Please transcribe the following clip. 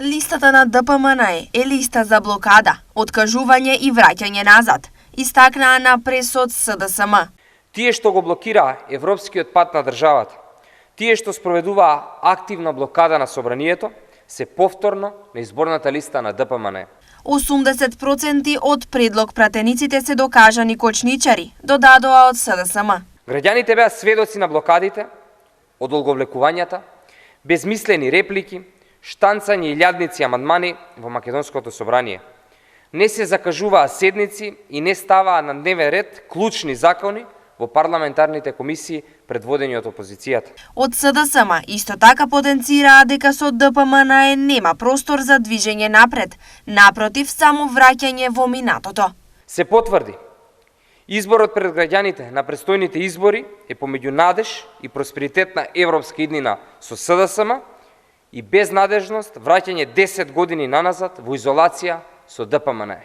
Листата на ДПМН е листа за блокада, откажување и враќање назад, истакнаа на пресот СДСМ. Тие што го блокира европскиот пат на државата, тие што спроведуваа активна блокада на собранието, се повторно на изборната листа на ДПМН. 80% од предлог пратениците се докажани кочничари, додадоа од СДСМ. Граѓаните беа сведоци на блокадите, одолговлекувањата, безмислени реплики, штанцање и лјадници амандмани во Македонското собрание. Не се закажуваа седници и не ставаа на дневен ред клучни закони во парламентарните комисии предводени од опозицијата. Од СДСМ исто така потенцираа дека со ДПМН нема простор за движење напред, напротив само враќање во минатото. Се потврди, изборот пред граѓаните на престојните избори е помеѓу надеж и просперитет на европска иднина со СДСМ и безнадежност враќање 10 години наназад во изолација со ДПМН.